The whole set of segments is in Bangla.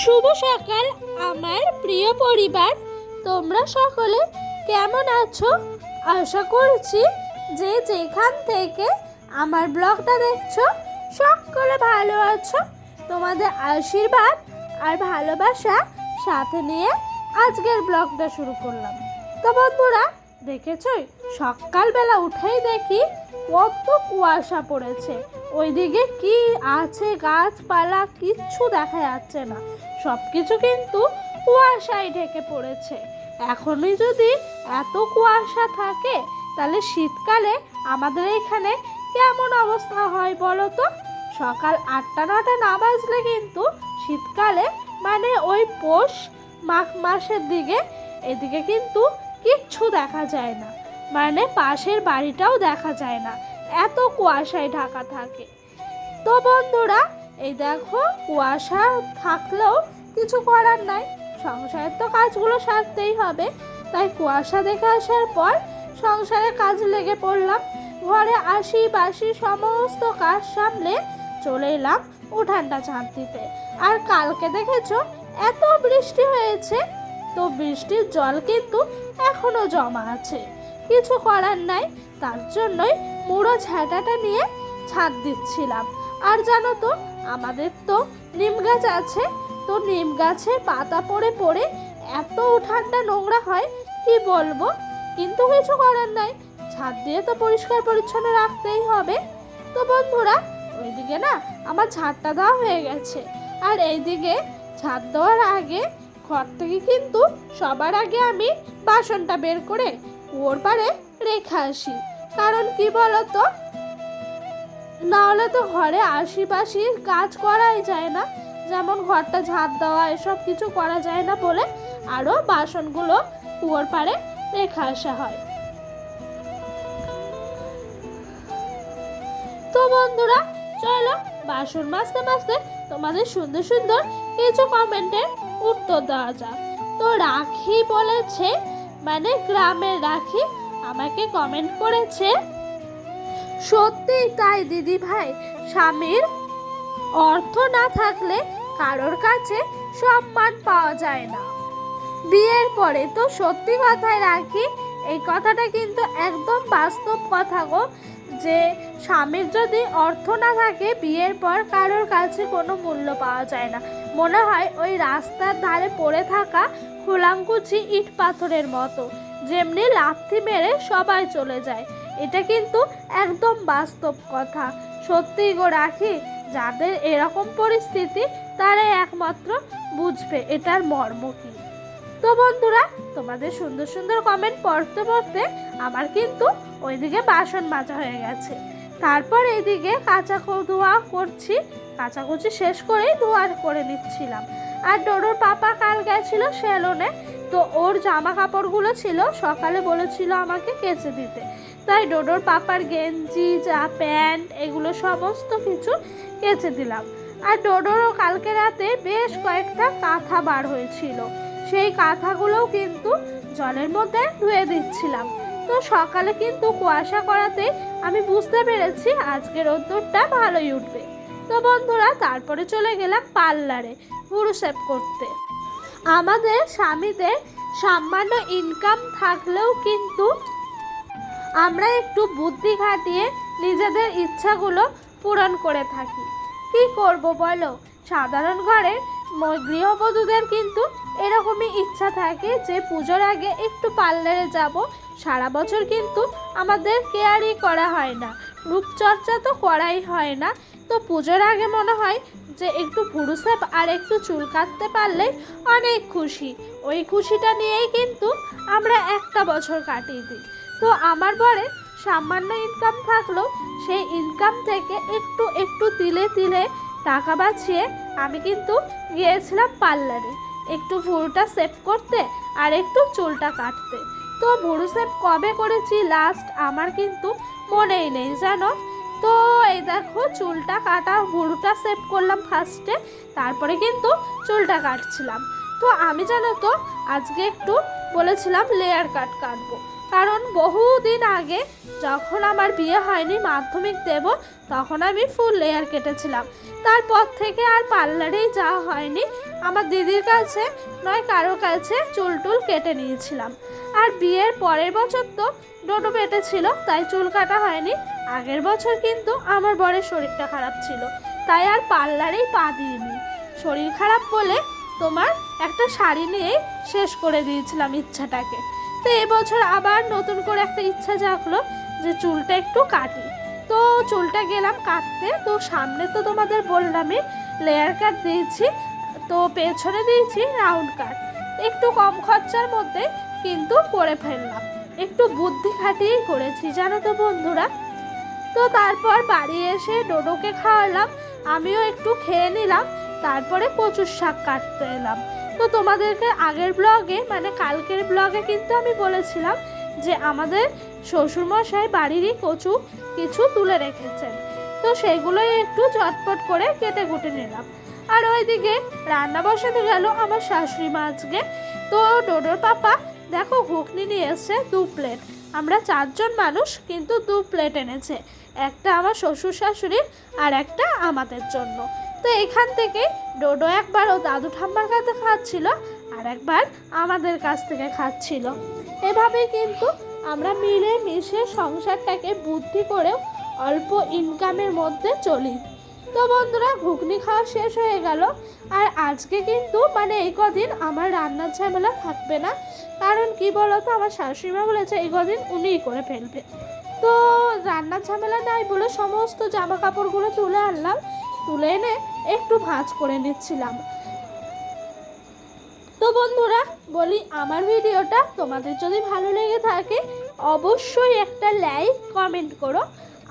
শুভ সকাল আমার প্রিয় পরিবার, তোমরা সকলে কেমন আছো? আশা করছি যে যেখান থেকে আমার ব্লগটা দেখছো সকলে ভালো আছো। তোমাদের আশীর্বাদ আর ভালোবাসা সাথে নিয়ে আজকের ব্লগটা শুরু করলাম। তো বন্ধুরা, দেখেছই সকালবেলা উঠেই দেখি কত কুয়াশা পড়েছে। ওইদিকে কি আছে গাছপালা কিচ্ছু দেখা যাচ্ছে না, সব কিছু কিন্তু কুয়াশায় ঢেকে পড়েছে। এখনই যদি এত কুয়াশা থাকে তাহলে শীতকালে আমাদের এখানে কেমন অবস্থা হয় বলো তো? সকাল 8টা-9টা না বাজলে কিন্তু শীতকালে মানে ওই পৌষ মাঘ মাসের দিকে এদিকে কিন্তু কিচ্ছু দেখা যায় না, মানে পাশের বাড়িটাও দেখা যায় না, এত কুয়াশায় ঢাকা থাকে। তো বন্ধুরা, এই দেখো কুয়াশা থাকলেও কিছু করার নাই, সংসারের তো কাজগুলো সারতেই হবে। তাই কুয়াশা দেখে আসার পর সংসারের কাজ লেগে পড়লাম। ঘরে আশি বাসি সমস্ত কাজ সামলে চলে এলাম উঠানটা ঝাঁট দিতে। আর কালকে দেখেছো এত বৃষ্টি হয়েছে, তো বৃষ্টির জল কিন্তু এখনো জমা আছে, কিছু করার নাই। তার জন্যই মুড়ো ঝাঁটাটা নিয়ে ছাদ দিচ্ছিলাম। আর জানো তো আমাদের তো নিম গাছ আছে, তো নিম গাছের পাতা পড়ে পড়ে এত উঠানটা নোংরা হয় কি বলবো, কিন্তু কিছু করার নাই, ছাদ দিয়ে তো পরিষ্কার পরিচ্ছন্ন রাখতেই হবে। তো বন্ধুরা, ওইদিকে না আমার ঝাড়টা দেওয়া হয়ে গেছে। আর এইদিকে ছাদ দেওয়ার আগে ঘর থেকে কিন্তু সবার আগে আমি বাসনটা বের করে কুয়োর পাড়ে রেখে আসি। কারণ কি বলতো, নাহলে তো ঘরে আশিপাশির কাজ করাই যায় না, যেমন ঘরটা ঝাঁট দেওয়া এসব কিছু করা যায় না বলে আরও বাসনগুলো কুয়োর পাড়ে রেখে আসা হয়। তো বন্ধুরা, চলো বাসন মাজতে মাজতে তোমাদের সুন্দর সুন্দর কিছু কমেন্টের উত্তর দেওয়া যাক। তো রাখি বলেছে, মানে গ্রামের রাখি আমাকে কমেন্ট করেছে, সত্যিই তাই দিদি ভাই, স্বামীর অর্থ না থাকলে কারোর কাছে সম্মান পাওয়া যায় না। বিয়ের পরে তো সত্যি কথাই রাখি, এই কথাটা কিন্তু একদম বাস্তব কথা গো, যে স্বামীর যদি অর্থ না থাকে বিয়ের পর কারোর কাছে কোনো মূল্য পাওয়া যায় না। মনে হয় ওই রাস্তার ধারে পড়ে থাকা খোলাঙ্কুচি ইট পাথরের মতো, যেমনি লাথি মেরে সবাই চলে যায়। এটা কিন্তু একদম বাস্তব কথা। সত্যিই গো রাখি, যাদের এরকম পরিস্থিতি তারাই একমাত্র বুঝবে এটার মর্ম কী। তো বন্ধুরা, তোমাদের সুন্দর সুন্দর কমেন্ট পড়তে পড়তে আমার কিন্তু ওইদিকে বাসন মাজা হয়ে গেছে। তারপর এইদিকে ধোয়া করছি, কাচাকুচি শেষ করেই ধোয়া করে নিচ্ছিলাম। আর ডোডোর পাপা কাল গেছিল সেলুনে, তো ওর জামা কাপড়গুলো ছিল, সকালে বলেছিল আমাকে কেচে দিতে, তাই ডোডোর পাপার গেঞ্জি প্যান্ট এগুলো সমস্ত কিছু কেচে দিলাম। আর ডোডোরও কালকে রাতে বেশ কয়েকটা কাঁথা বার হয়েছিল, সেই কাঁথাগুলোও কিন্তু জলের মধ্যে ধুয়ে দিচ্ছিলাম। তো সকালে কিন্তু কুয়াশা করাতে আমি বুঝতে পেরেছি আজকের রোদ্দুরটা ভালোই উঠবে। তো বন্ধুরা, তারপরে চলে গেলাম পার্লারে ভুরু শেভ করতে। আমাদের স্বামীদের সামান্য ইনকাম থাকলেও কিন্তু আমরা একটু বুদ্ধি খাটিয়ে নিজেদের ইচ্ছাগুলো পূরণ করে থাকি। কি করব বলো, সাধারণ ঘরের গৃহবধূদের কিন্তু এরকমই ইচ্ছা থাকে যে পুজোর আগে একটু পার্লারে যাব। সারা বছর কিন্তু আমাদের কেয়ারই করা হয় না, রূপচর্চা তো করাই হয় না। তো পুজোর আগে মনে হয় যে একটু ভুরু শেভ আর একটু চুল কাটতে পারলেই অনেক খুশি। ওই খুশিটা নিয়েই কিন্তু আমরা একটা বছর কাটিয়ে দিই। তো আমার বরে সামান্য ইনকাম থাকলেও সেই ইনকাম থেকে একটু একটু তিলে তিলে টাকা বাঁচিয়ে আমি কিন্তু গিয়েছিলাম পার্লারে একটু ভুরুটা শেভ করতে আর একটু চুলটা কাটতে। তো ভুরু শেভ কবে করেছি লাস্ট আমার কিন্তু মনেই নেই জানো। তো এই দেখো চুলটা কাটা, ভুরুটা শেভ করলাম ফার্স্টে, তারপরে কিন্তু চুলটা কাটছিলাম। তো আমি জানো তো আজকে একটু বলেছিলাম লেয়ার কাট কাটবো, কারণ বহুদিন আগে যখন আমার বিয়ে হয়নি মাধ্যমিক দেব তখন আমি ফুল লেয়ার কেটেছিলাম। তারপর থেকে আর পার্লারেই যাওয়া হয়নি, আমার দিদির কাছে নয় কারো কাছে চুল টুল কেটে নিয়েছিলাম। আর বিয়ের পরের বছর তো ডোডো পেটে ছিল, তাই চুল কাটা হয়নি। আগের বছর কিন্তু আমার বরের শরীরটা খারাপ ছিল, তাই আর পার্লারেই পা দিইনি। শরীর খারাপ বলে তোমার একটা শাড়ি নিয়েই শেষ করে দিয়েছিলাম ইচ্ছাটাকে। তো এবছর আবার নতুন করে একটা ইচ্ছা জাগলো যে চুলটা একটু কাটি। তো চুলটা গেলাম কাটতে। তো সামনে তো তোমাদের বললামই লেয়ার কাট দিয়েছি, তো পেছনে দিয়েছি রাউন্ড কাট। একটু কম খরচার মধ্যে কিন্তু করে ফেললাম, একটু বুদ্ধি খাটিয়েই করেছি জানো তো বন্ধুরা। তো তারপর বাড়ি এসে ডোডোকে খাওয়ালাম, আমিও একটু খেয়ে নিলাম, তারপরে কচুর শাক কাটতে এলাম। তো তোমাদেরকে আগের ব্লগে মানে কালকের ব্লগে কিন্তু আমি বলেছিলাম যে আমাদের শ্বশুরমশাই বাড়িরই কচু কিছু তুলে রেখেছেন, তো সেগুলোই একটু চটপট করে কেটে কুটে নিলাম। আর ওইদিকে রান্না বসাতে গেল আমার শাশুড়ি মা আজকে। তো ডোডোর পাপা দেখো ঘুগনি নিয়ে এসছে 2 প্লেট, আমরা 4 জন মানুষ কিন্তু 2 প্লেট এনেছে, একটা আমার শ্বশুর শাশুড়ির আর একটা আমাদের জন্য। তো এখান থেকে ডোডো একবার ও দাদু ঠাম্মার কাছে খাচ্ছিল আর একবার আমাদের কাছ থেকে খাচ্ছিল। এভাবেই কিন্তু আমরা মিলে মিশে সংসারটাকে বুদ্ধি করেও অল্প ইনকামের মধ্যে চলি। তো বন্ধুরা ঘুগনি খাওয়া শেষ হয়ে গেল। আর আজকে কিন্তু মানে এই কদিন আমার রান্নার ঝামেলা থাকবে না, কারণ কি বলতো আমার শাশুড়িমা বলেছে এই কদিন উনিই করে ফেলবে। তো রান্নার ঝামেলা নাই বলে সমস্ত জামা কাপড়গুলো তুলে আনলাম, তুলে এনে একটু ভাঁজ করে নিচ্ছিলাম। তো বন্ধুরা বলি আমার ভিডিওটা তোমাদের যদি ভালো লেগে থাকে অবশ্যই একটা লাইক কমেন্ট করো,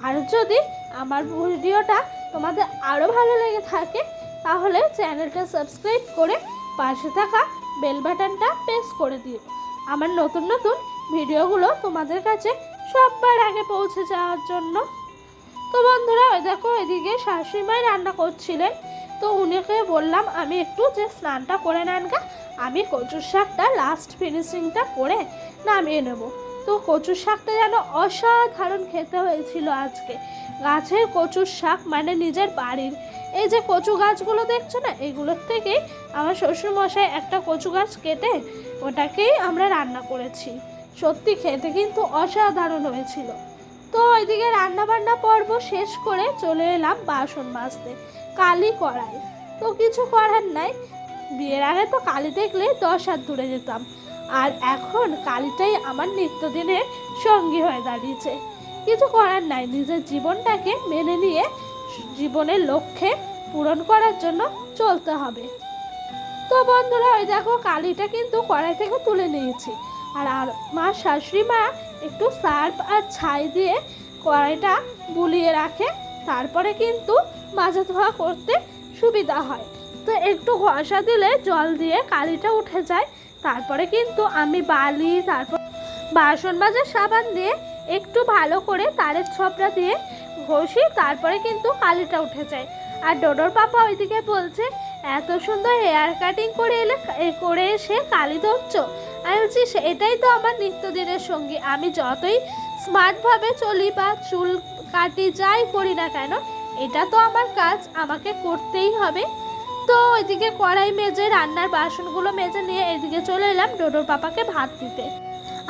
আর যদি আমার ভিডিওটা তোমাদের আরও ভালো লেগে থাকে তাহলে চ্যানেলটা সাবস্ক্রাইব করে পাশে থাকা বেল বাটনটা প্রেস করে দিও, আমার নতুন নতুন ভিডিওগুলো তোমাদের কাছে সবার আগে পৌঁছে যাওয়ার জন্য। তো বন্ধুরা ওই দেখো এদিকে শাশুড়িমাই রান্না করছিলেন, তো উনিকে বললাম আমি একটু যে স্নানটা করে নেন গা, আমি কচুর শাকটা লাস্ট ফিনিশিংটা করে নামিয়ে নেব। তো কচুর শাকটা যেন অসাধারণ খেতে হয়েছিল আজকে। গাছের কচুর শাক মানে নিজের বাড়ির, এই যে কচু গাছগুলো দেখছো না এগুলোর থেকেই আমার শ্বশুরমশাই একটা কচু গাছ কেটে ওটাকেই আমরা রান্না করেছি। সত্যি খেতে কিন্তু অসাধারণ হয়েছিল। তো ওইদিকে রান্নাবান্না পর্ব শেষ করে চলে এলাম বাসন মাজতে, কালি কড়াই। তো কিছু করার নাই, বিয়ের আগে তো কালি দেখলে 10 হাত দূরে যেতাম, আর এখন কালিটাই আমার নিত্যদিনের সঙ্গী হয়ে দাঁড়িয়েছে। কিছু করার নাই, নিজের জীবনটাকে মেনে নিয়ে জীবনের লক্ষ্যে পূরণ করার জন্য চলতে হবে। তো বন্ধুরা ওই দেখো কালিটা কিন্তু কড়াই থেকে তুলে নিয়েছি, আর মা শাশুড়ি মা একটু সার্ফ আর ছাই দিয়ে কড়াইটা বুলিয়ে রাখে, তারপরে কিন্তু মাজা ধোয়া করতে সুবিধা হয়। তো একটু ঘষা দিলে জল দিয়ে কালিটা উঠে যায়, তারপরে কিন্তু আমি বালি তারপর বাসন মাজার সাবান দিয়ে একটু ভালো করে তারের ছপরা দিয়ে ঘষি, তারপরে কিন্তু কালিটা উঠে যায়। আর ডোডোর পাপা ওইদিকে বলছে এত সুন্দর হেয়ার কাটিং করে এসে কালি ধরছো। আমি বলছি এটাই তো আমার নিত্যদিনের সঙ্গী, আমি যতই স্মার্টভাবে চলি বা চুল কাটি যাই করি না কেন এটা তো আমার কাজ, আমাকে করতেই হবে। তো ওইদিকে কড়াই মেজে রান্নার বাসনগুলো মেজে নিয়ে এদিকে চলে এলাম ডোডোর পাপাকে ভাত দিতে।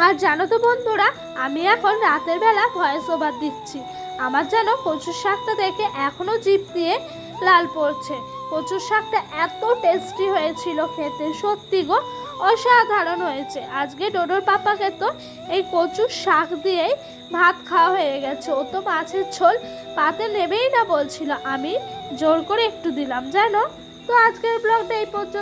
আর জানো তো বন্ধুরা আমি এখন রাতের বেলা ভয়েস ওভার দিচ্ছি, আমার যেন কচুর শাকটা দেখে এখনও জিভ দিয়ে লাল পড়ছে। কচুর শাকটা এত টেস্টি হয়েছিল খেতে, সত্যি গো অসাধারণ হয়েছে। আজকে ডোডোর পাপাকে তো এই কচুর শাক দিয়েই ভাত খাওয়া হয়ে গেছে, ও তো মাছের ঝোল পাতে নেবেই না বলছিল, আমি জোর করে একটু দিলাম জানো। তো আজকের ব্লগটা এই পর্যন্ত।